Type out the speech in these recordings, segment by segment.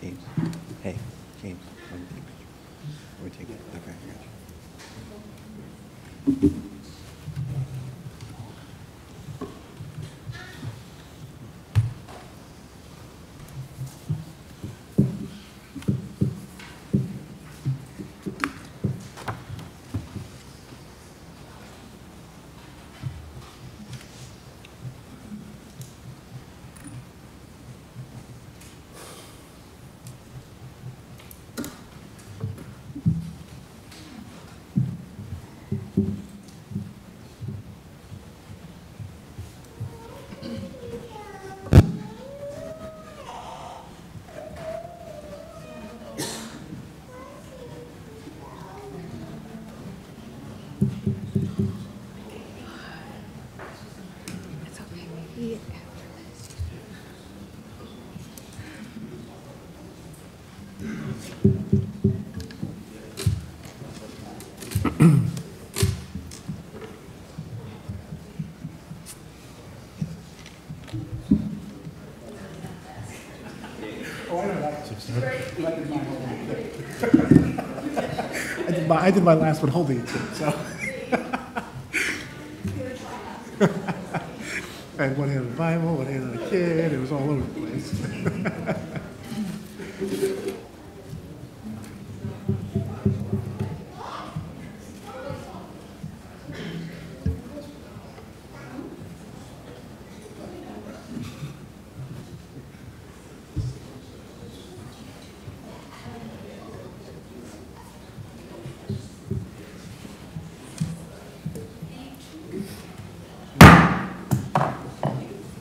James, hey, James, let me take a picture. Let me take it. Okay, I got you. I did my last one holding it too, so. I had one hand on the Bible, one hand on a kid, it was all over the place.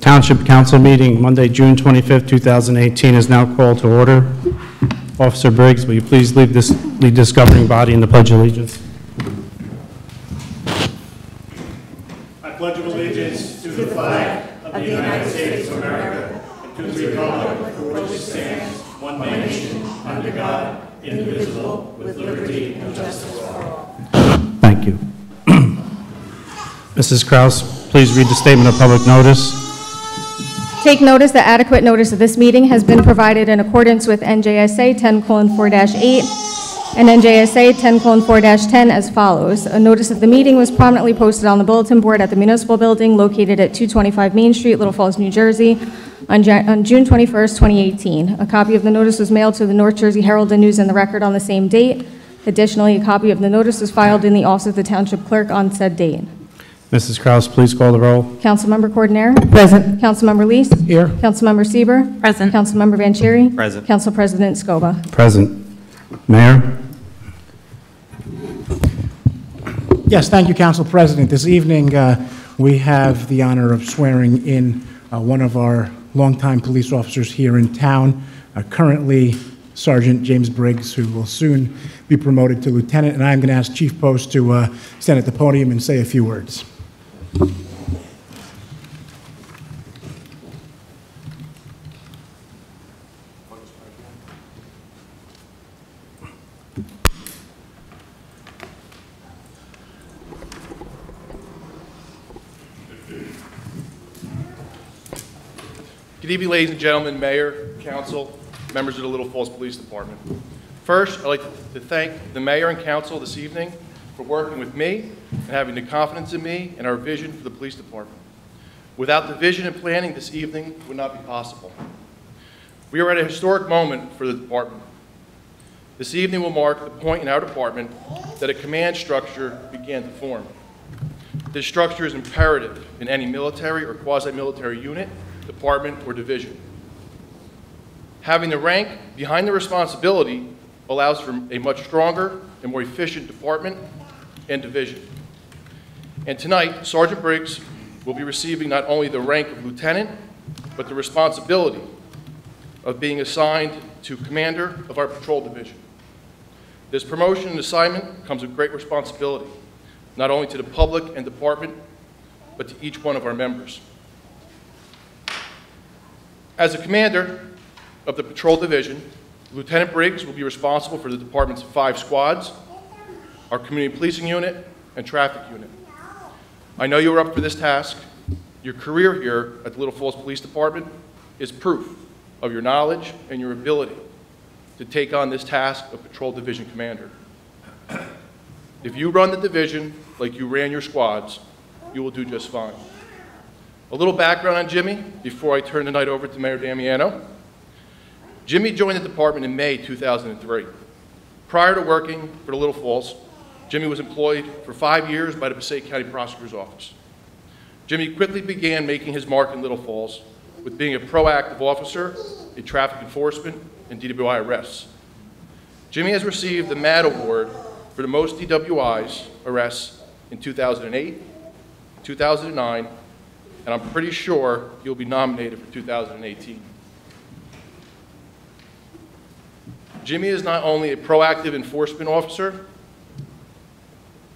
Township Council meeting Monday, June 25th, 2018 is now called to order. Officer Briggs, will you please lead this governing body in the Pledge of Allegiance? I pledge allegiance to the flag of the United States of America and to the republic for which it stands, one nation, under God, indivisible, with liberty and justice for all. Thank you. Mrs. Kraus, please read the statement of public notice. Take notice that adequate notice of this meeting has been provided in accordance with NJSA 10:4-8 and NJSA 10:4-10 as follows. A notice of the meeting was prominently posted on the bulletin board at the Municipal Building located at 225 Main Street, Little Falls, New Jersey on June 21st, 2018. A copy of the notice was mailed to the North Jersey Herald and News and the Record on the same date. Additionally, a copy of the notice was filed in the office of the Township Clerk on said date. Mrs. Kraus, please call the roll. Councilmember Coordinator? Present. Councilmember Lees? Here. Councilmember Sieber, Present. Councilmember Vanchery? Present. Council President Scoba. Present. Mayor? Yes, thank you, Council President. This evening, we have the honor of swearing in one of our longtime police officers here in town, currently Sergeant James Briggs, who will soon be promoted to lieutenant, and I'm going to ask Chief Post to stand at the podium and say a few words. Good evening, ladies and gentlemen, Mayor, Council, members of the Little Falls Police Department. First, I'd like to thank the Mayor and Council this evening for working with me and having the confidence in me and our vision for the Police Department. Without the vision and planning, this evening would not be possible. We are at a historic moment for the department. This evening will mark the point in our department that a command structure began to form. This structure is imperative in any military or quasi-military unit, department, or division. Having the rank behind the responsibility allows for a much stronger and more efficient department and division. And tonight, Sergeant Briggs will be receiving not only the rank of lieutenant, but the responsibility of being assigned to commander of our patrol division. This promotion and assignment comes with great responsibility, not only to the public and department, but to each one of our members. As the commander of the Patrol Division, Lieutenant Briggs will be responsible for the department's 5 squads, our Community Policing Unit, and Traffic Unit. I know you are up for this task. Your career here at the Little Falls Police Department is proof of your knowledge and your ability to take on this task of Patrol Division Commander. If you run the division like you ran your squads, you will do just fine. A little background on Jimmy before I turn the night over to Mayor Damiano. Jimmy joined the department in May 2003. Prior to working for the Little Falls, Jimmy was employed for 5 years by the Passaic County Prosecutor's Office. Jimmy quickly began making his mark in Little Falls with being a proactive officer in traffic enforcement and DWI arrests. Jimmy has received the MAD Award for the most DWIs arrests in 2008, 2009, and I'm pretty sure you'll be nominated for 2018. Jimmy is not only a proactive enforcement officer,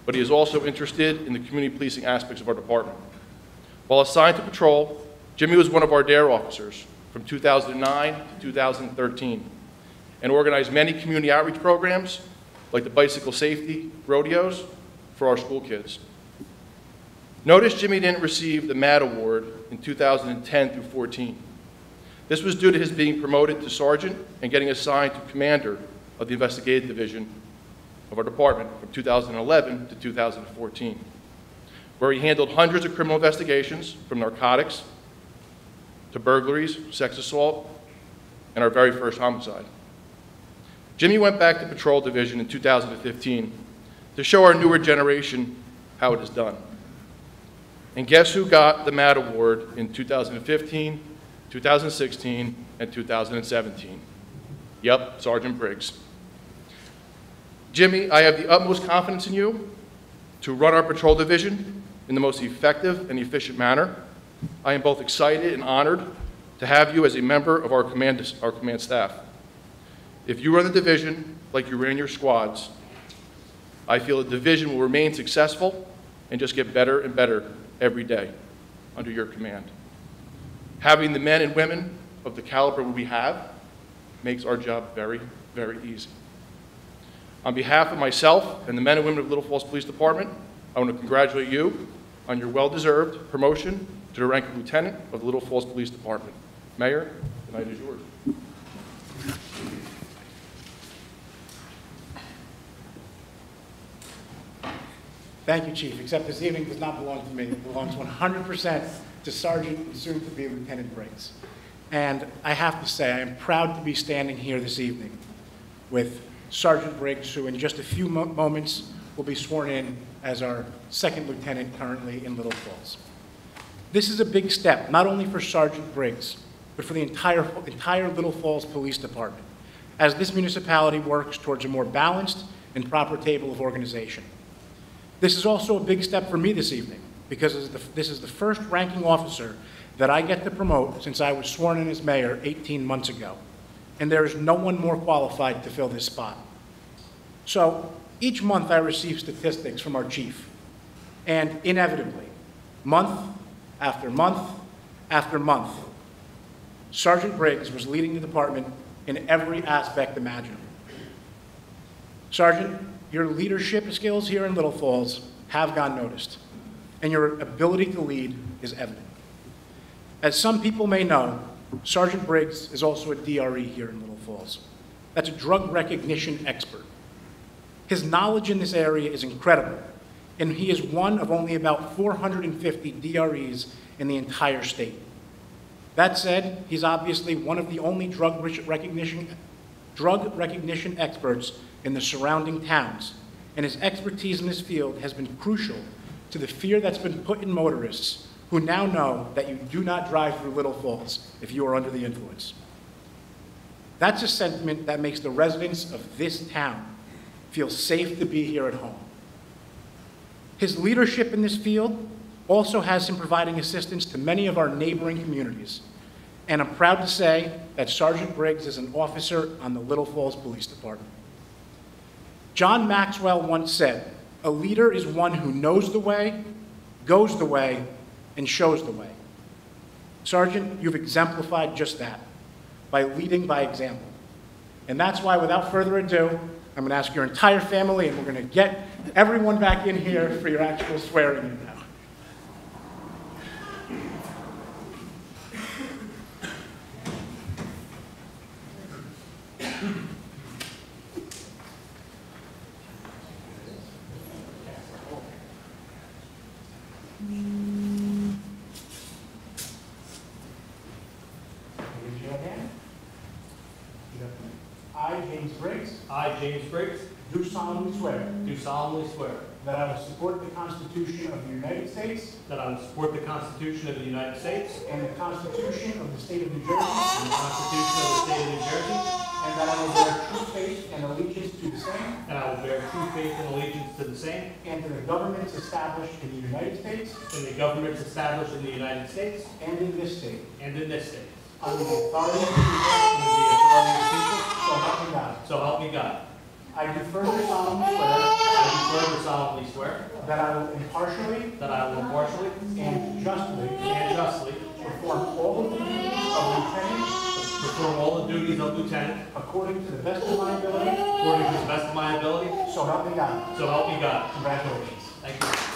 but he is also interested in the community policing aspects of our department. While assigned to patrol, Jimmy was one of our DARE officers from 2009 to 2013 and organized many community outreach programs like the bicycle safety rodeos for our school kids. Notice Jimmy didn't receive the MAD Award in 2010 through 14. This was due to his being promoted to sergeant and getting assigned to commander of the investigative division of our department from 2011 to 2014, where he handled hundreds of criminal investigations from narcotics to burglaries, sex assault, and our very first homicide. Jimmy went back to Patrol Division in 2015 to show our newer generation how it is done. And guess who got the MAD Award in 2015, 2016, and 2017? Yep, Sergeant Briggs. Jimmy, I have the utmost confidence in you to run our patrol division in the most effective and efficient manner. I am both excited and honored to have you as a member of our command staff. If you run the division like you ran your squads, I feel the division will remain successful and just get better and better every day under your command. Having the men and women of the caliber we have makes our job very, very easy. On behalf of myself and the men and women of Little Falls Police Department, I want to congratulate you on your well-deserved promotion to the rank of Lieutenant of the Little Falls Police Department. Mayor, the night is yours. Thank you, Chief, except this evening does not belong to me. It belongs 100% to Sergeant and soon-to-be Lieutenant Briggs. And I have to say, I am proud to be standing here this evening with Sergeant Briggs, who in just a few moments will be sworn in as our second lieutenant currently in Little Falls. This is a big step, not only for Sergeant Briggs, but for the entire Little Falls Police Department, as this municipality works towards a more balanced and proper table of organization. This is also a big step for me this evening, because this is the first ranking officer that I get to promote since I was sworn in as mayor 18 months ago. And there is no one more qualified to fill this spot. So each month I receive statistics from our chief, and inevitably, month after month after month, Sergeant Briggs was leading the department in every aspect imaginable. Sergeant, your leadership skills here in Little Falls have gone noticed, and your ability to lead is evident. As some people may know, Sergeant Briggs is also a DRE here in Little Falls. That's a drug recognition expert. His knowledge in this area is incredible, and he is one of only about 450 DREs in the entire state. That said, he's obviously one of the only drug recognition experts in the surrounding towns, and his expertise in this field has been crucial to the fear that's been put in motorists who now know that you do not drive through Little Falls if you are under the influence. That's a sentiment that makes the residents of this town feel safe to be here at home. His leadership in this field also has him providing assistance to many of our neighboring communities, and I'm proud to say that Sergeant Briggs is an officer on the Little Falls Police Department. John Maxwell once said A leader is one who knows the way, goes the way, and shows the way. Sergeant, you've exemplified just that by leading by example. And that's why, without further ado, I'm going to ask your entire family, and we're going to get everyone back in here for your actual swearing-in now. I, James Briggs, I, James Briggs, do solemnly swear do solemnly swear that I will support the Constitution of the United States that I will support the Constitution of the United States and the Constitution of the State of New Jersey, and the Constitution of the State of New Jersey, and that I will bear true faith and allegiance to the same and I will bear true faith and allegiance to the same and to the governments established in the United States and the governments established in the United States and in this state, and in this state, under the authority of the people, under the authority of the people, so help me God. so help me God. I do further solemnly swear I do further solemnly swear that I will impartially that I will impartially and justly and justly perform all of the duties of lieutenant perform all the duties of lieutenant according to the best of my ability, according to the best of my ability, so help me God. so help me God. Congratulations. Thank you.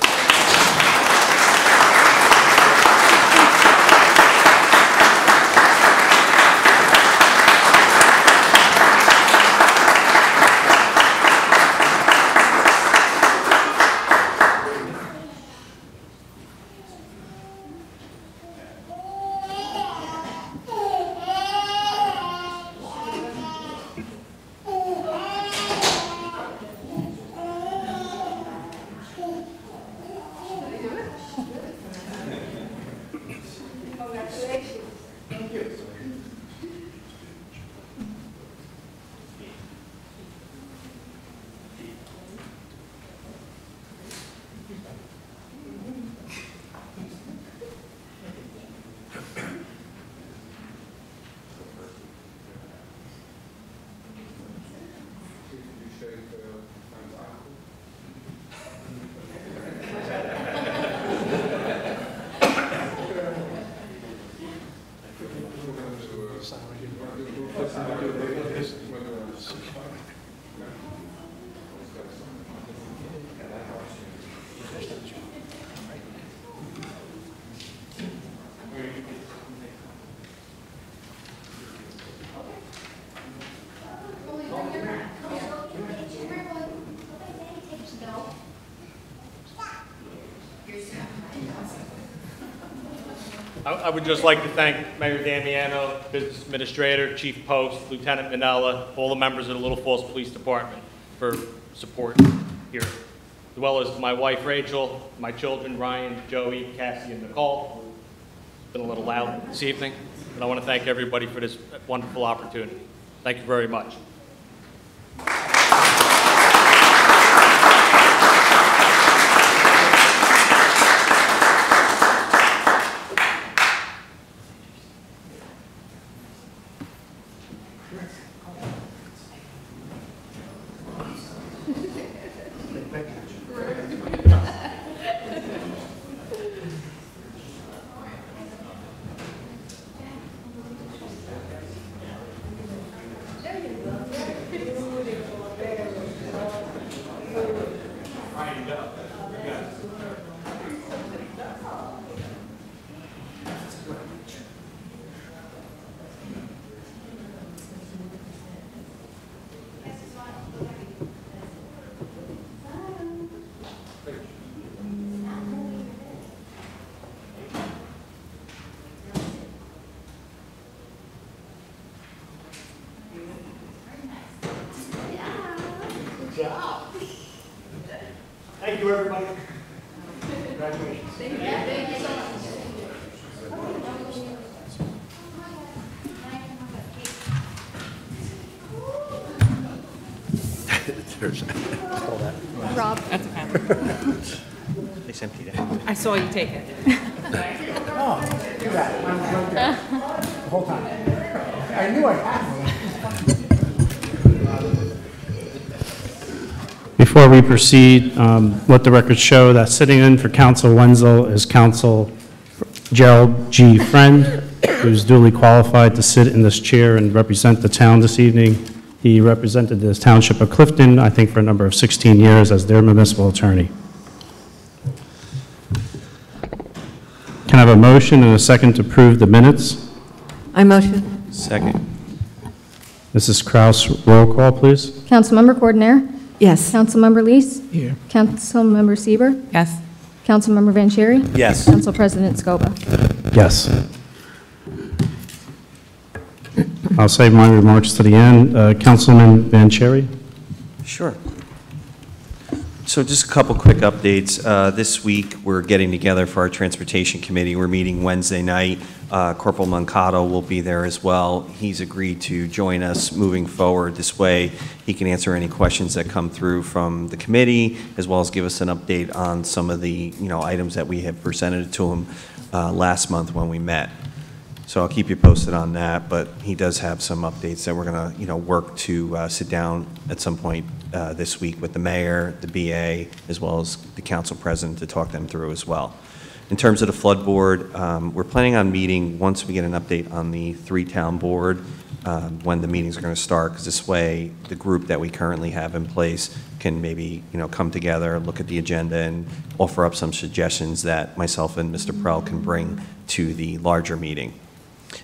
I would just like to thank Mayor Damiano, Business Administrator, Chief Post, Lieutenant Minella, all the members of the Little Falls Police Department for support here, as well as my wife Rachel, my children Ryan, Joey, Cassie, and Nicole. It's been a little loud this evening, but I want to thank everybody for this wonderful opportunity. Thank you very much. Thank you, everybody. Congratulations. Thank you so much. Rob. They emptied it. I saw you take it. Oh, look at that. I was right there the whole time. I knew I had one. Before we proceed, let the record show that sitting in for Council Wenzel is Council Gerald G. Friend, who's duly qualified to sit in this chair and represent the town this evening. He represented the Township of Clifton, I think, for a number of 16 years as their municipal attorney. Can I have a motion and a second to approve the minutes? I motion. Second. Mrs. Kraus, roll call, please. Councilmember Coordinator? Yes. Councilmember Lees? Here. Councilmember Sieber, Yes. Councilmember Vanchery? Yes. Council President Scoba. Yes. I'll save my remarks to the end. Councilman Vanchery? Sure. So just a couple quick updates. This week, we're getting together for our Transportation Committee. We're meeting Wednesday night. Corporal Mancato will be there as well. He's agreed to join us moving forward. This way, he can answer any questions that come through from the committee, as well as give us an update on some of the items that we have presented to him last month when we met. So I'll keep you posted on that, but he does have some updates that we're going to, work to sit down at some point this week with the mayor, the BA, as well as the council president to talk them through as well. In terms of the flood board, we're planning on meeting once we get an update on the 3-town board, when the meetings are going to start, because this way the group that we currently have in place can maybe, come together, look at the agenda, and offer up some suggestions that myself and Mr. Prell can bring to the larger meeting.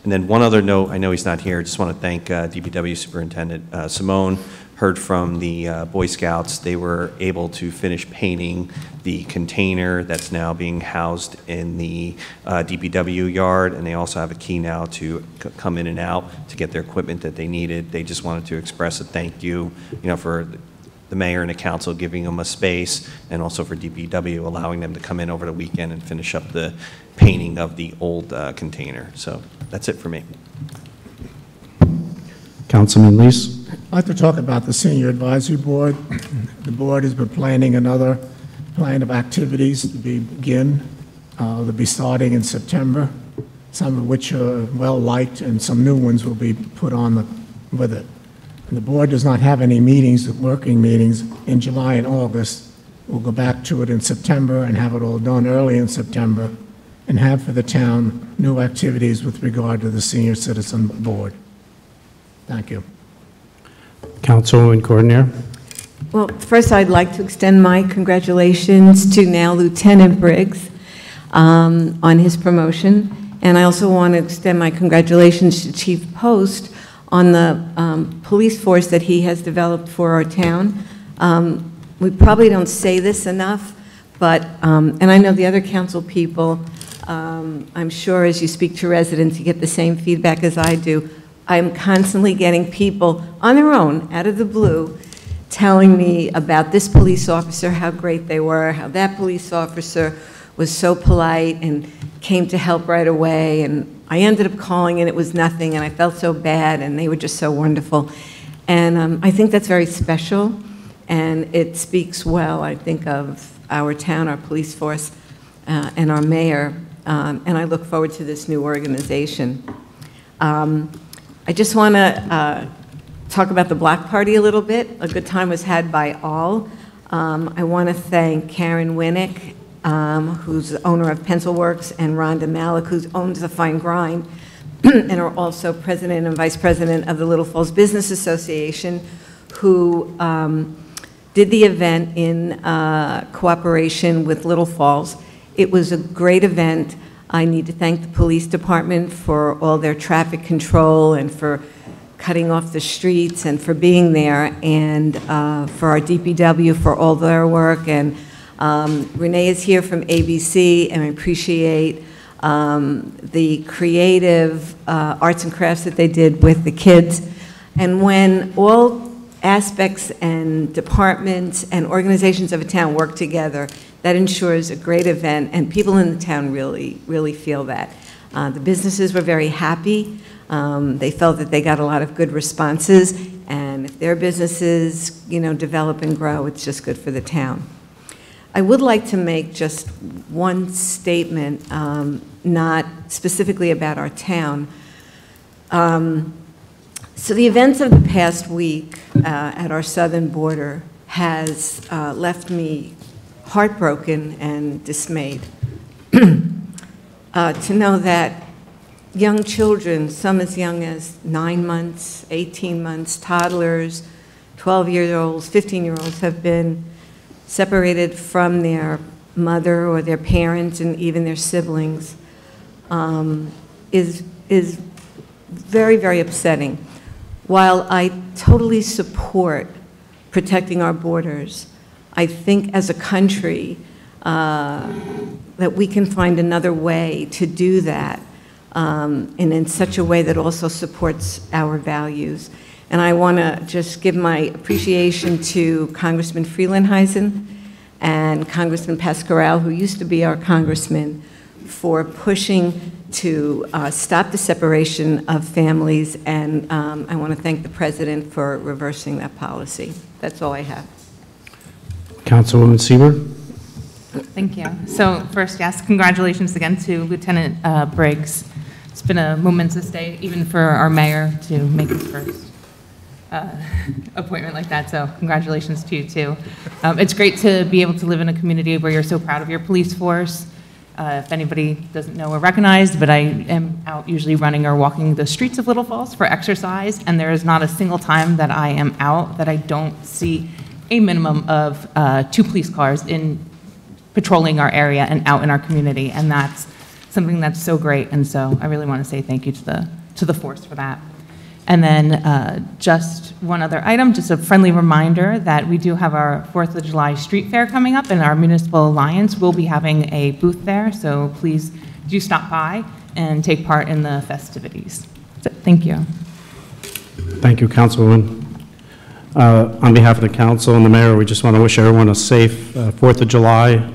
And then one other note, I know he's not here, just want to thank DPW Superintendent Simone. Heard from the Boy Scouts, they were able to finish painting the container that's now being housed in the DPW yard, and they also have a key now to come in and out to get their equipment that they needed. They just wanted to express a thank you, for the mayor and the council giving them a space, and also for DPW allowing them to come in over the weekend and finish up the painting of the old container. So that's it for me. Councilman Lees? I'd like to talk about the Senior Advisory Board. The board has been planning another plan of activities to begin. They'll be starting in September, some of which are well-liked, and some new ones will be put on with it. And the board does not have any meetings, working meetings, in July and August. We'll go back to it in September and have it all done early in September, and have for the town new activities with regard to the Senior Citizen Board. Thank you. Councilwoman Coordinator? Well, first I'd like to extend my congratulations to now Lieutenant Briggs on his promotion. And I also want to extend my congratulations to Chief Post on the police force that he has developed for our town. We probably don't say this enough, but, and I know the other council people, I'm sure as you speak to residents, you get the same feedback as I do. I'm constantly getting people on their own, out of the blue, telling me about this police officer, how great they were, how that police officer was so polite and came to help right away. And I ended up calling and it was nothing, and I felt so bad, and they were just so wonderful. And I think that's very special, and it speaks well, I think, of our town, our police force, and our mayor. And I look forward to this new organization. I just want to talk about the block party a little bit. A good time was had by all. I want to thank Karen Winnick, who's the owner of Pencil Works, and Rhonda Malik, who owns The Fine Grind, and are also president and vice president of the Little Falls Business Association, who did the event in cooperation with Little Falls. It was a great event. I need to thank the police department for all their traffic control and for cutting off the streets and for being there, and for our DPW for all their work. And Renee is here from ABC, and I appreciate the creative arts and crafts that they did with the kids. And when all aspects and departments and organizations of a town work together, that ensures a great event, and people in the town really, really feel that. The businesses were very happy. They felt that they got a lot of good responses, and if their businesses, develop and grow, it's just good for the town. I would like to make just one statement, not specifically about our town. So the events of the past week at our southern border has left me heartbroken and dismayed. To know that young children, some as young as 9 months, 18 months, toddlers, 12-year-olds, 15-year-olds have been separated from their mother or their parents and even their siblings is very, very upsetting. While I totally support protecting our borders, I think as a country that we can find another way to do that, and in such a way that also supports our values. And I want to just give my appreciation to Congressman Freelandheisen and Congressman Pascarell, who used to be our congressman, for pushing to stop the separation of families, and I want to thank the President for reversing that policy. That's all I have. Councilwoman Sieber. Thank you. So first, yes, congratulations again to Lieutenant Briggs. It's been a momentous day, even for our mayor, to make his first appointment like that, so congratulations to you, too. It's great to be able to live in a community where you're so proud of your police force. If anybody doesn't know or recognize, but I am out usually running or walking the streets of Little Falls for exercise, and there is not a single time that I am out that I don't see a minimum of 2 police cars in patrolling our area and out in our community, and that's something that's so great, and so I really want to say thank you to the force for that. And then just one other item, just a friendly reminder that we do have our 4th of July street fair coming up, and our Municipal Alliance will be having a booth there, so please do stop by and take part in the festivities. So, thank you. Thank you, Councilwoman. On behalf of the council and the mayor, we just want to wish everyone a safe 4th of July.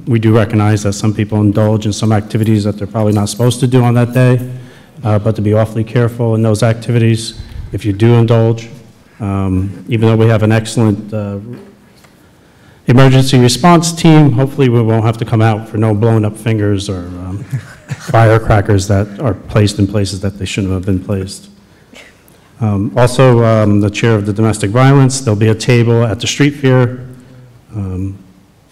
We do recognize that some people indulge in some activities that they're probably not supposed to do on that day. But to be awfully careful in those activities if you do indulge. Even though we have an excellent emergency response team, hopefully we won't have to come out for no blown up fingers or firecrackers that are placed in places that they shouldn't have been placed. Also, the chair of the domestic violence, there'll be a table at the street fair.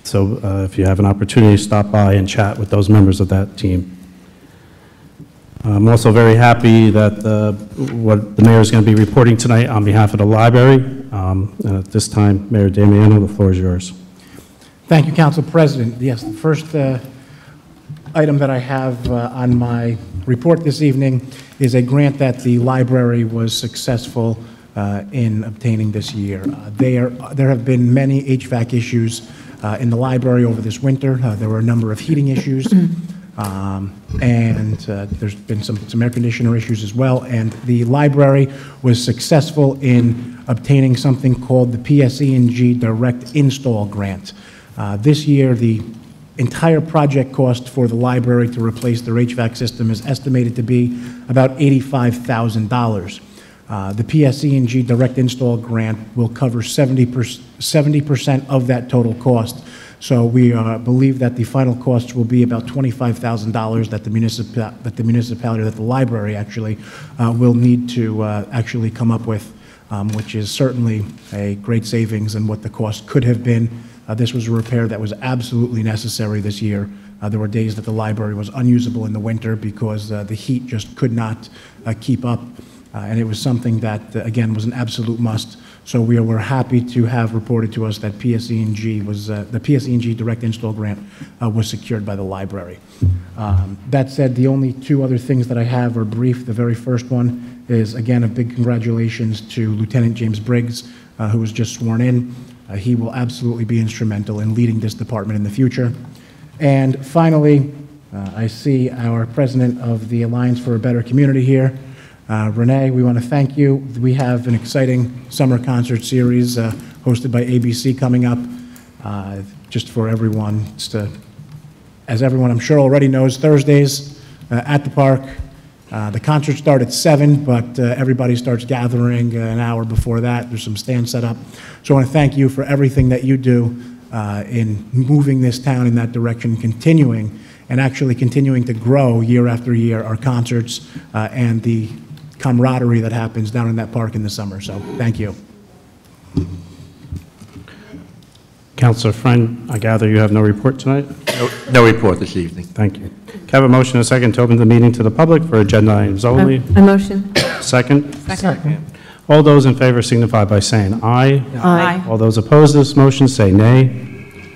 So if you have an opportunity to stop by and chat with those members of that team. I'm also very happy that what the mayor is going to be reporting tonight on behalf of the library. And at this time, Mayor Damiano, the floor is yours. Thank you, Council President. Yes, the first item that I have on my report this evening is a grant that the library was successful in obtaining this year. There have been many HVAC issues in the library over this winter. There were a number of heating issues. And there's been some air conditioner issues as well, and the library was successful in obtaining something called the PSE&G Direct Install Grant. This year, the entire project cost for the library to replace their HVAC system is estimated to be about $85,000. The PSE&G Direct Install Grant will cover 70% of that total cost. So we believe that the final costs will be about $25,000 that the municipality, that the library actually will need to actually come up with, which is certainly a great savings and what the cost could have been. This was a repair that was absolutely necessary this year. There were days that the library was unusable in the winter because the heat just could not keep up. And it was something that, again, was an absolute must. So we were happy to have reported to us that PSE&G was, the PSE&G Direct Install Grant was secured by the library. That said, the only 2 other things that I have are brief. The very first one is, again, a big congratulations to Lieutenant James Briggs, who was just sworn in. He will absolutely be instrumental in leading this department in the future. And finally, I see our president of the Alliance for a Better Community here. Renee, we want to thank you. We have an exciting summer concert series hosted by ABC coming up. Just for everyone, as everyone I'm sure already knows, Thursdays at the park. The concerts start at 7, but everybody starts gathering an hour before that. There's some stands set up. So I want to thank you for everything that you do in moving this town in that direction, continuing to grow year after year our concerts and the camaraderie that happens down in that park in the summer. So thank you. Counselor Friend, I gather you have no report tonight? No report this evening. Thank you. Can I have a motion and a second to open the meeting to the public for agenda items only? A motion. Second? Second. All those in favor signify by saying aye. Aye. All those opposed to this motion say nay.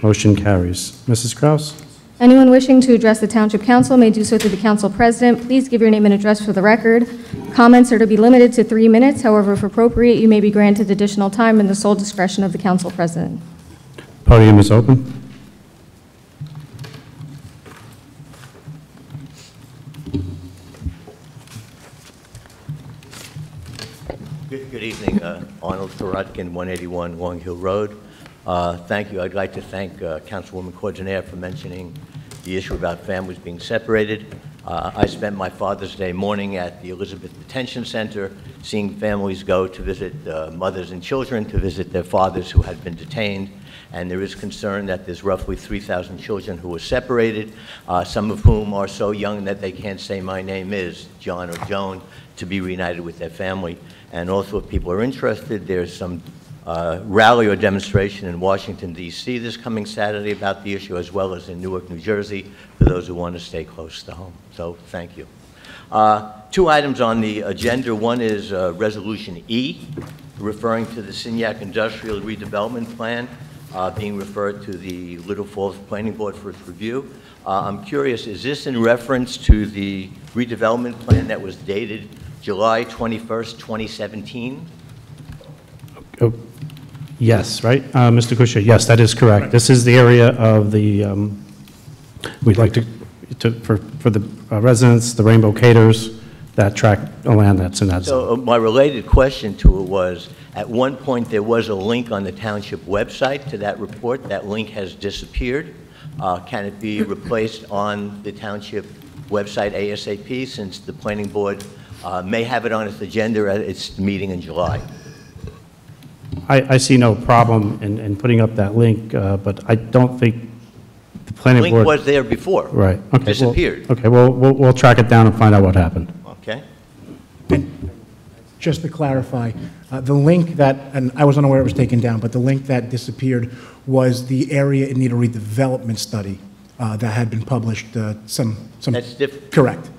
Motion carries. Mrs. Kraus? Anyone wishing to address the Township Council may do so through the Council President. Please give your name and address for the record. Comments are to be limited to 3 minutes. However, if appropriate, you may be granted additional time in the sole discretion of the Council President. Podium is open. Good evening, Arnold Sorotkin, 181 Long Hill Road. Thank you. I'd like to thank Councilwoman Cordonnier for mentioning the issue about families being separated. I spent my Father's Day morning at the Elizabeth Detention Center, seeing families go to visit mothers and children to visit their fathers who had been detained. And there is concern that there's roughly 3,000 children who were separated, some of whom are so young that they can't say my name is John or Joan, to be reunited with their family. And also, if people are interested, there's some rally or demonstration in Washington, D.C. this coming Saturday about the issue, as well as in Newark, New Jersey, for those who want to stay close to home. So thank you. 2 items on the agenda. One is Resolution E, referring to the Signac Industrial Redevelopment Plan, being referred to the Little Falls Planning Board for its review. I'm curious, is this in reference to the redevelopment plan that was dated July 21st, 2017? Oh, yes, right? Mr. Kusher, yes, that is correct. This is the area of the, we'd like for the residents, the Rainbow Caters, that tract of land that's in that zone. So my related question to it was, at one point there was a link on the township website to that report. That link has disappeared. Can it be replaced on the township website ASAP, since the planning board may have it on its agenda at its meeting in July? I see no problem in putting up that link, but I don't think the planning The board... link was there before. Right. Okay. Disappeared. Okay, well, we'll track it down and find out what happened. Okay. Just to clarify, the link that, and I was unaware it was taken down, but the link that disappeared was the area in need of redevelopment study that had been published some... That's different. Correct.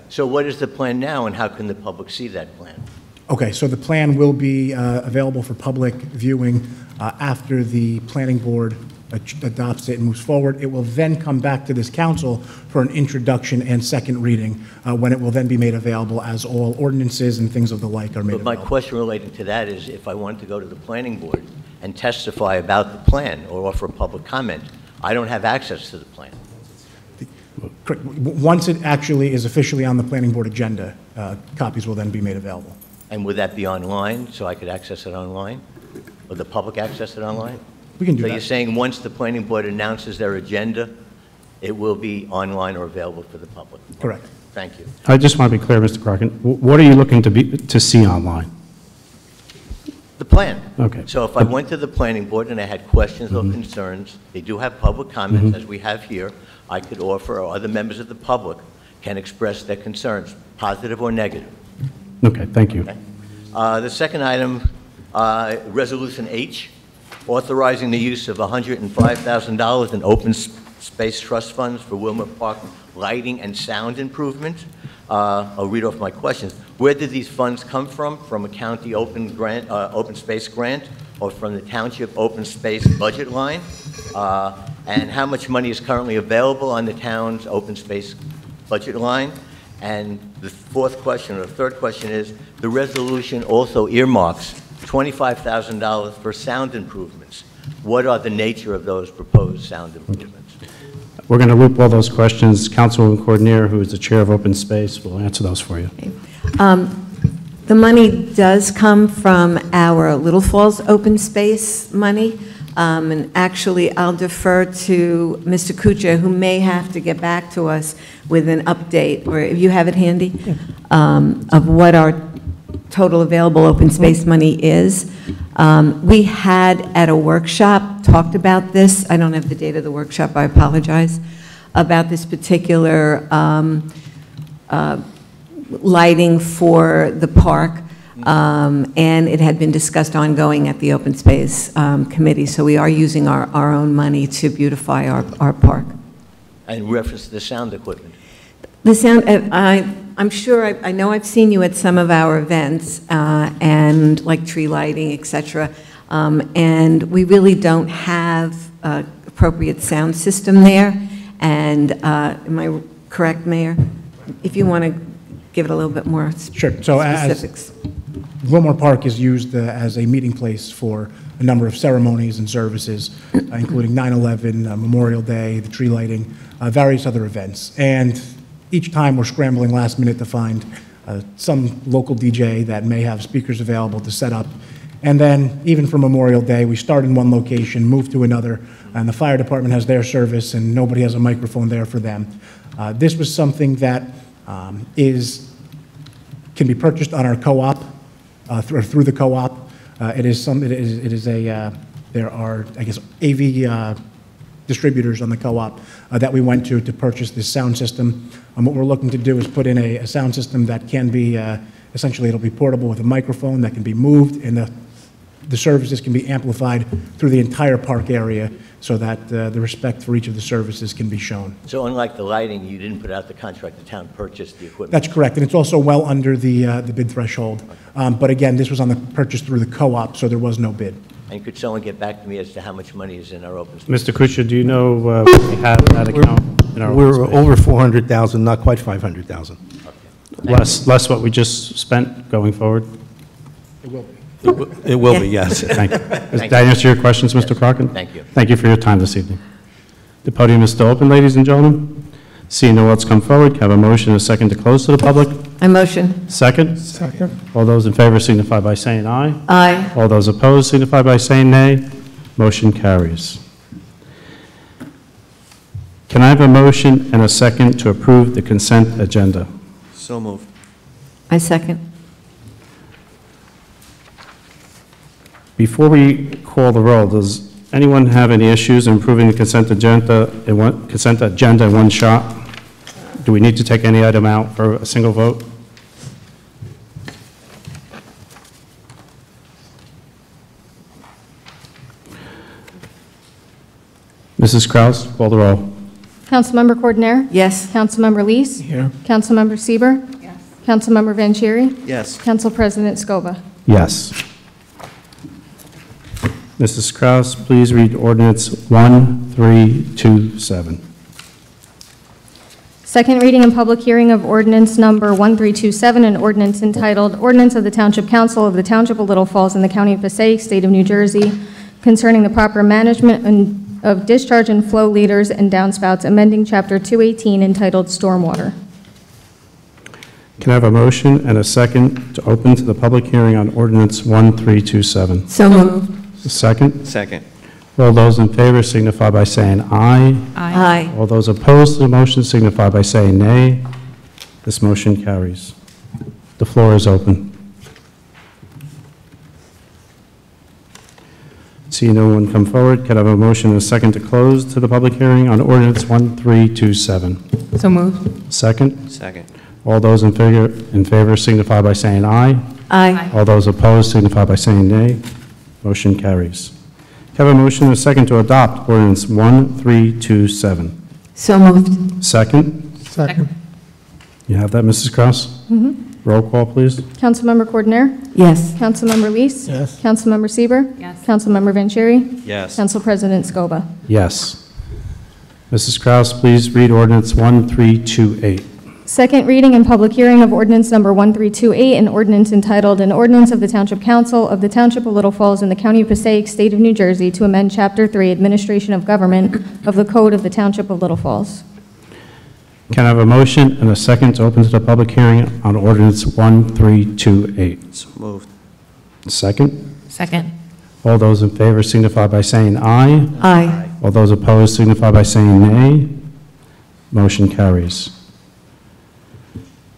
So what is the plan now, and how can the public see that plan? Okay, so the plan will be available for public viewing after the planning board adopts it and moves forward. It will then come back to this council for an introduction and second reading, when it will then be made available as all ordinances and things of the like are made But my available. question related to that is, if I wanted to go to the planning board and testify about the plan or offer public comment, I don't have access to the plan. Correct. Once it actually is officially on the planning board agenda, copies will then be made available. And would that be online, so I could access it online? Or the public access it online? We can do So that. you're saying once the planning board announces their agenda, it will be online or available for the public? Correct. Thank you. I just want to be clear, Mr. Crockett, what are you looking to see online? The plan. Okay. So if I went to the planning board and I had questions or concerns, they do have public comments, as we have here, I could offer, or other members of the public can express their concerns, positive or negative. Okay, thank you. Okay. The second item, Resolution H, authorizing the use of $105,000 in open space trust funds for Wilmer Park lighting and sound improvement. I'll read off my questions. Where did these funds come from? From a county open space grant, or from the township open space budget line? And how much money is currently available on the town's open space budget line? And the third question is, the resolution also earmarks $25,000 for sound improvements. What are the nature of those proposed sound improvements? We're going to loop all those questions. Councilwoman Coordinator, who is the chair of Open Space, will answer those for you. The money does come from our Little Falls open space money. And actually, I'll defer to Mr. Kuchar, who may have to get back to us with an update, or if you have it handy, of what our total available open space money is. We had at a workshop talked about this. I don't have the date of the workshop, I apologize, about this particular lighting for the park. And it had been discussed ongoing at the Open Space Committee, so we are using our own money to beautify our park. In reference to the sound equipment. The sound, I'm sure, I know I've seen you at some of our events, and like tree lighting, et cetera, and we really don't have appropriate sound system there. And am I correct, Mayor? If you want to give it a little bit more Sure. So specifics. Wilmore Park is used as a meeting place for a number of ceremonies and services, including 9/11, Memorial Day, the tree lighting, various other events. And each time we're scrambling last minute to find some local DJ that may have speakers available to set up. And then even for Memorial Day, we start in one location, move to another, and the fire department has their service and nobody has a microphone there for them. This was something that can be purchased on our co-op, through the co-op. There are, I guess, AV distributors on the co-op that we went to purchase this sound system. What we're looking to do is put in a sound system that can be, essentially it'll be portable with a microphone that can be moved, and the services can be amplified through the entire park area so that the respect for each of the services can be shown. So unlike the lighting, you didn't put out the contract, the town purchased the equipment? That's correct, and it's also well under the bid threshold. But again, this was on the purchase through the co-op, so there was no bid. And could someone get back to me as to how much money is in our open space? Mr. Kuchar, do you know what we have in that account? In our We're open space? over 400,000, not quite 500,000. Less what we just spent going forward? It will be. It will be, yes. Thank you. Did that answer your questions, Mr. Crockett? Thank you. Thank you for your time this evening. The podium is still open, ladies and gentlemen. Seeing no one else come forward, can I have a motion and a second to close to the public? I motion. Second? Second. All those in favor signify by saying aye. Aye. All those opposed signify by saying nay. Motion carries. Can I have a motion and a second to approve the consent agenda? So moved. I second. Before we call the roll, does anyone have any issues in approving the consent agenda in one shot? Do we need to take any item out for a single vote? Mrs. Kraus, call the roll. Councilmember Coordinator? Yes. Councilmember Lees? Here. Councilmember Sieber, Yes. Councilmember Vanchery? Yes. Council President Scoba. Yes. Mrs. Kraus, please read ordinance 1327. Second reading and public hearing of ordinance number 1327, an ordinance entitled Ordinance of the Township Council of the Township of Little Falls in the County of Passaic, State of New Jersey, concerning the proper management of discharge and flow leaders and downspouts, amending Chapter 218 entitled Stormwater. Can I have a motion and a second to open to the public hearing on ordinance 1327? So moved. Second? Second. All those in favor signify by saying aye. Aye. All those opposed to the motion signify by saying nay. This motion carries. The floor is open. See no one come forward. Can I have a motion and a second to close to the public hearing on ordinance 1327? So moved. Second? Second. All those in favor signify by saying aye. Aye. All those opposed signify by saying nay. Motion carries. Can I have a motion and a second to adopt ordinance 1327? So moved. Second? Second. You have that, Mrs. Kraus? Roll call, please. Councilmember Coordinator? Yes. Councilmember Lees? Yes. Councilmember Sieber, Yes. Councilmember Vanchery? Yes. Council President Scoba. Yes. Mrs. Kraus, please read ordinance 1328. Second reading and public hearing of ordinance number 1328, an ordinance entitled, An Ordinance of the Township Council of the Township of Little Falls in the County of Passaic, State of New Jersey, to amend Chapter 3, Administration of Government of the Code of the Township of Little Falls. Can I have a motion and a second to open to the public hearing on ordinance 1328? So moved. Second? Second. All those in favor signify by saying aye. Aye. All those opposed signify by saying nay. Motion carries.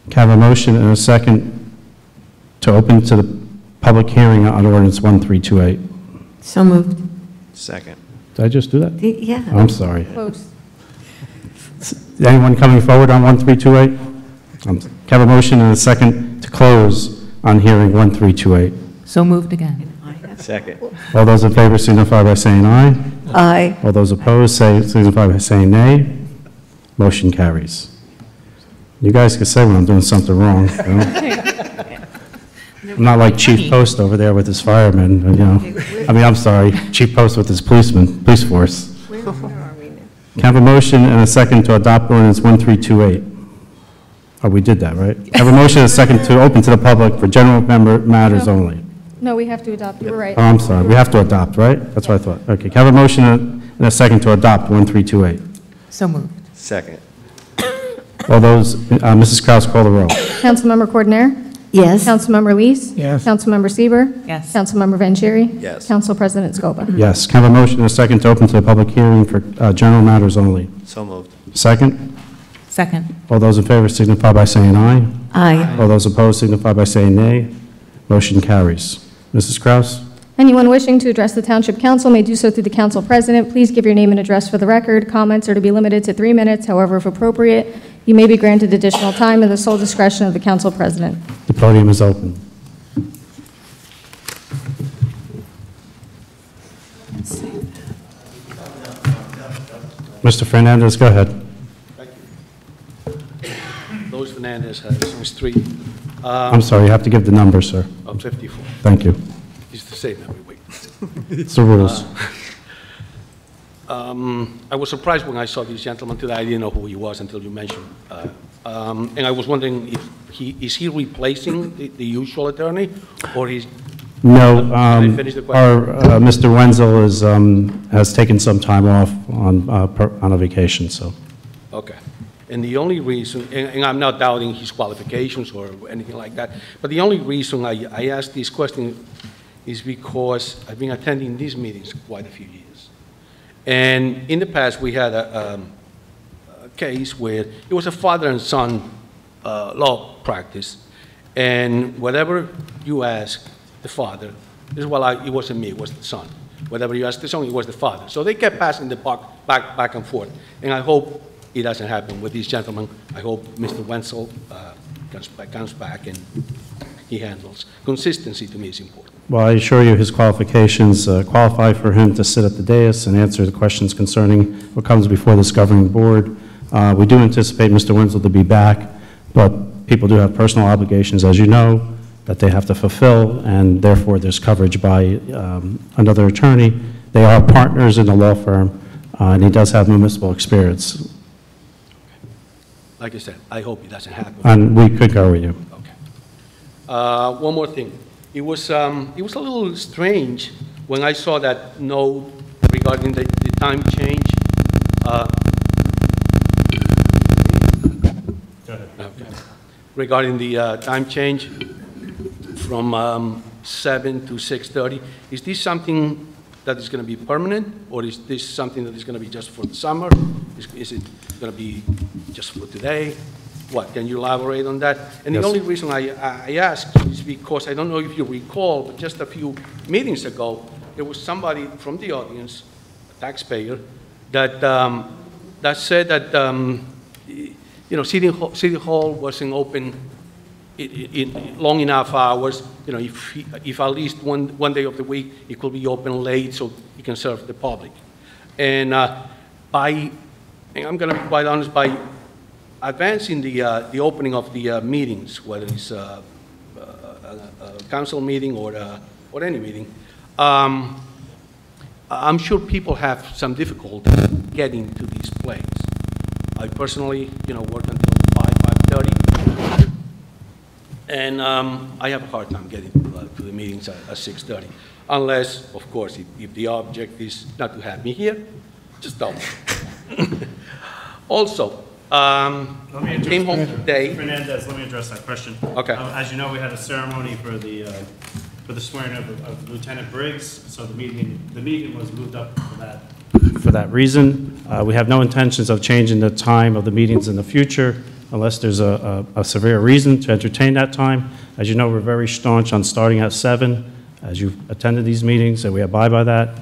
Can I have a motion and a second to open to the public hearing on ordinance 1328? So moved. Second. Did I just do that? Yeah. I'm sorry. Close. Anyone coming forward on 1328? Can I have a motion and a second to close on hearing 1328. So moved again. Second. All those in favor signify by saying aye. Aye. All those opposed signify by saying nay. Motion carries. You guys can say when I'm doing something wrong. You know? I'm not like Chief Post over there with his firemen, you know. I mean, I'm sorry, Chief Post with his police force. Where are we now? Can I have a motion and a second to adopt ordinance 1328? Oh, we did that, right? Have a motion and a second to open to the public for general member matters No. only. No, we have to adopt, you were right. Oh, I'm sorry, we have to adopt, right? That's what I thought. Okay, can I have a motion and a second to adopt 1328? So moved. Second. All those, Mrs. Kraus, call the roll. Councilmember Coordinator? Yes. Councilmember Lees? Yes. Councilmember Sieber, Yes. Councilmember Vanchery? Yes. Council President Scoba. Yes, can I have a motion and a second to open to the public hearing for general matters only? So moved. Second? Second. All those in favor signify by saying aye. Aye. All those opposed signify by saying nay. Motion carries. Mrs. Kraus? Anyone wishing to address the Township Council may do so through the Council President. Please give your name and address for the record. Comments are to be limited to 3 minutes. However, if appropriate, you may be granted additional time in the sole discretion of the Council President. The podium is open. Mr. Fernandez, go ahead. Louis Fernandez, Harrison Street, I'm sorry, you have to give the number, sir. 54. Thank you. It's the same every week. It's the rules. I was surprised when I saw this gentleman today. I didn't know who he was until you mentioned. And I was wondering if is he replacing the usual attorney, or he's... No, Can I finish the question? our, Mr. Wenzel is, has taken some time off on a vacation, so. Okay. And the only reason, and I'm not doubting his qualifications or anything like that, but the only reason I asked this question is because I've been attending these meetings quite a few years. And in the past, we had a case where it was a father and son law practice, and whatever you ask the father, this is what it wasn't me, it was the son. Whatever you ask the son, it was the father. So they kept passing the buck back and forth. And I hope it doesn't happen with these gentlemen. I hope Mr. Wenzel comes back and he handles. Consistency to me is important. Well, I assure you, his qualifications qualify for him to sit at the dais and answer the questions concerning what comes before this governing board. We do anticipate Mr. Wenzel to be back, but people do have personal obligations, as you know, that they have to fulfill, and therefore there's coverage by another attorney. They are partners in the law firm, and he does have municipal experience. Like I said, I hope it doesn't happen. And we concur with you. Okay. One more thing. It was a little strange when I saw that note regarding the time change. Okay. Regarding the time change from 7 to 6:30. Is this something that is going to be permanent, or is this something that is going to be just for the summer? Is it going to be just for today? What, can you elaborate on that? And Yes. the only reason I ask is because I don't know if you recall, but just a few meetings ago, there was somebody from the audience, a taxpayer, that that said that you know, City Hall wasn't open in long enough hours. You know, if at least one day of the week it could be open late so it can serve the public. And and I'm going to be quite honest, by advancing the opening of the meetings, whether it's a council meeting or any meeting, I'm sure people have some difficulty getting to these places. I personally, you know, work until 5:30, and I have a hard time getting to the meetings at 6:30, unless, of course, if the object is not to have me here, just tell me. Also, came home today. Fernandez, let me address that question. Okay. As you know, we had a ceremony for the swearing of Lieutenant Briggs, so the meeting was moved up for that reason. We have no intentions of changing the time of the meetings in the future unless there's a severe reason to entertain that time. As you know, we're very staunch on starting at 7, as you've attended these meetings, and we abide by that.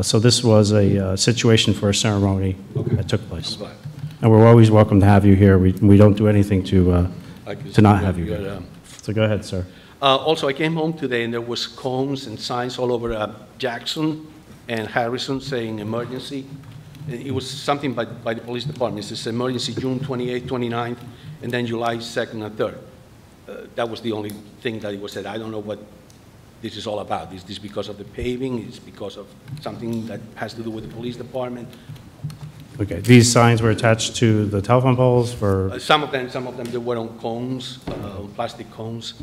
So this was a situation for a ceremony that took place. I'm glad. And we're always welcome to have you here. We don't do anything to not have you here. So go ahead, sir. Also, I came home today and there was cones and signs all over Jackson and Harrison saying emergency. It was something by the police department. It says emergency June 28th, 29th, and then July 2nd and 3rd. That was the only thing that it was said. I don't know what this is all about. Is this because of the paving? Is it because of something that has to do with the police department? Okay, these signs were attached to the telephone poles for, Some of them, they were on cones, plastic cones.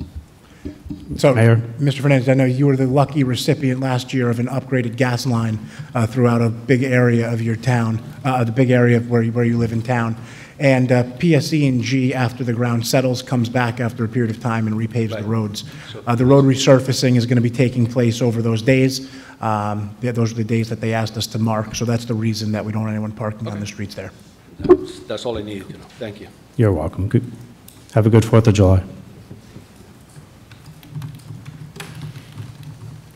So, Mayor? Mr. Fernandez, I know you were the lucky recipient last year of an upgraded gas line throughout a big area of your town, the big area of where you live in town. And PSE&G, after the ground settles, comes back after a period of time and repaves the roads. The road resurfacing is going to be taking place over those days. Those are the days that they asked us to mark, so that's the reason that we don't want anyone parking on the streets there. That's all I needed to know. Thank you. you're welcome. Good. Have a good 4th of July.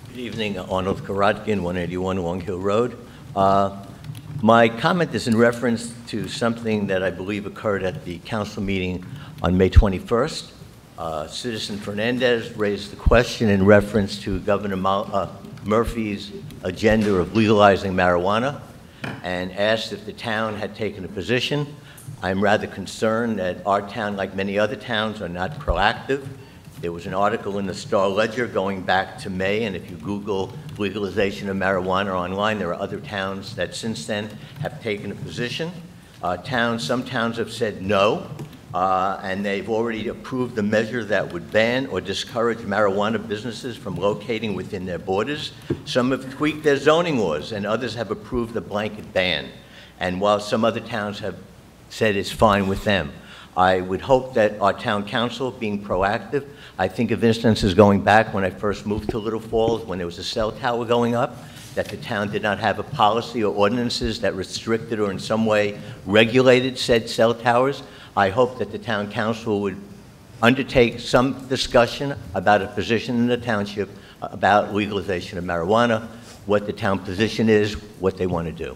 Good evening, Arnold Karatkin, 181 Long Hill Road. My comment is in reference to something that I believe occurred at the council meeting on May 21st. Citizen Fernandez raised the question in reference to Governor Murphy's agenda of legalizing marijuana and asked if the town had taken a position. I'm rather concerned that our town, like many other towns, are not proactive. There was an article in the Star Ledger going back to May, and if you Google legalization of marijuana online, there are other towns that since then have taken a position. Some towns have said no, and they've already approved a measure that would ban or discourage marijuana businesses from locating within their borders. Some have tweaked their zoning laws, and others have approved a blanket ban. And while some other towns have said it's fine with them, I would hope that our town council, being proactive, I think of instances going back when I first moved to Little Falls, when there was a cell tower going up, that the town did not have a policy or ordinances that restricted or in some way regulated said cell towers. I hope that the town council would undertake some discussion about a position in the township about legalization of marijuana, what the town position is, what they want to do.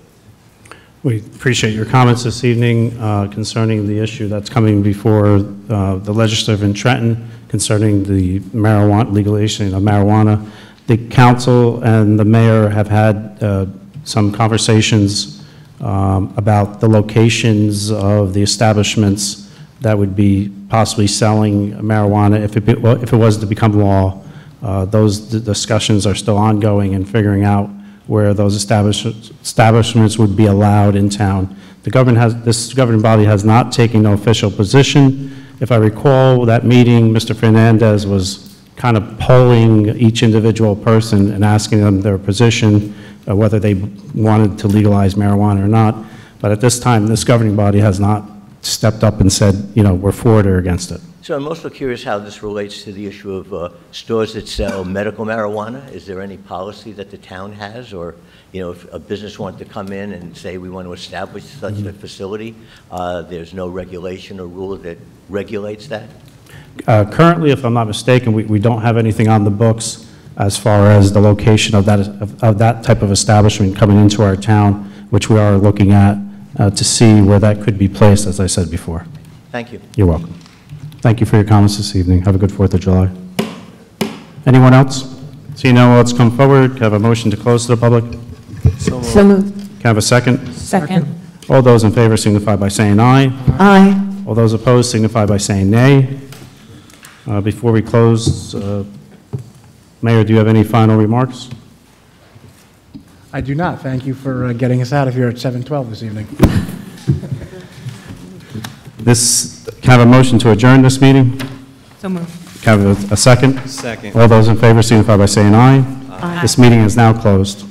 We appreciate your comments this evening concerning the issue that's coming before the legislature in Trenton concerning the legalization of marijuana. The council and the mayor have had some conversations about the locations of the establishments that would be possibly selling marijuana if it was to become law. Those discussions are still ongoing and figuring out where those establishments would be allowed in town. This governing body has not taken no official position. If I recall that meeting, Mr. Fernandez was kind of polling each individual person and asking them their position, whether they wanted to legalize marijuana or not. But at this time, this governing body has not stepped up and said, you know, we're for it or against it. So I'm also curious how this relates to the issue of stores that sell medical marijuana. Is there any policy that the town has, or, you know, if a business wanted to come in and say we want to establish such a facility, there's no regulation or rule that regulates that? Currently, if I'm not mistaken, we don't have anything on the books as far as the location of that type of establishment coming into our town, which we are looking at to see where that could be placed, as I said before. Thank you. You're welcome. Thank you for your comments this evening. Have a good 4th of July. Anyone else? Seeing no one else come forward, can I have a motion to close to the public? So moved. Can I have a second? Second. All those in favor signify by saying aye. Aye. All those opposed signify by saying nay. Before we close, Mayor, do you have any final remarks? I do not. Thank you for getting us out of here at 7:12 this evening. Can I have a motion to adjourn this meeting? So moved. Can I have a second? Second. All those in favor signify by saying aye. Aye. This meeting is now closed.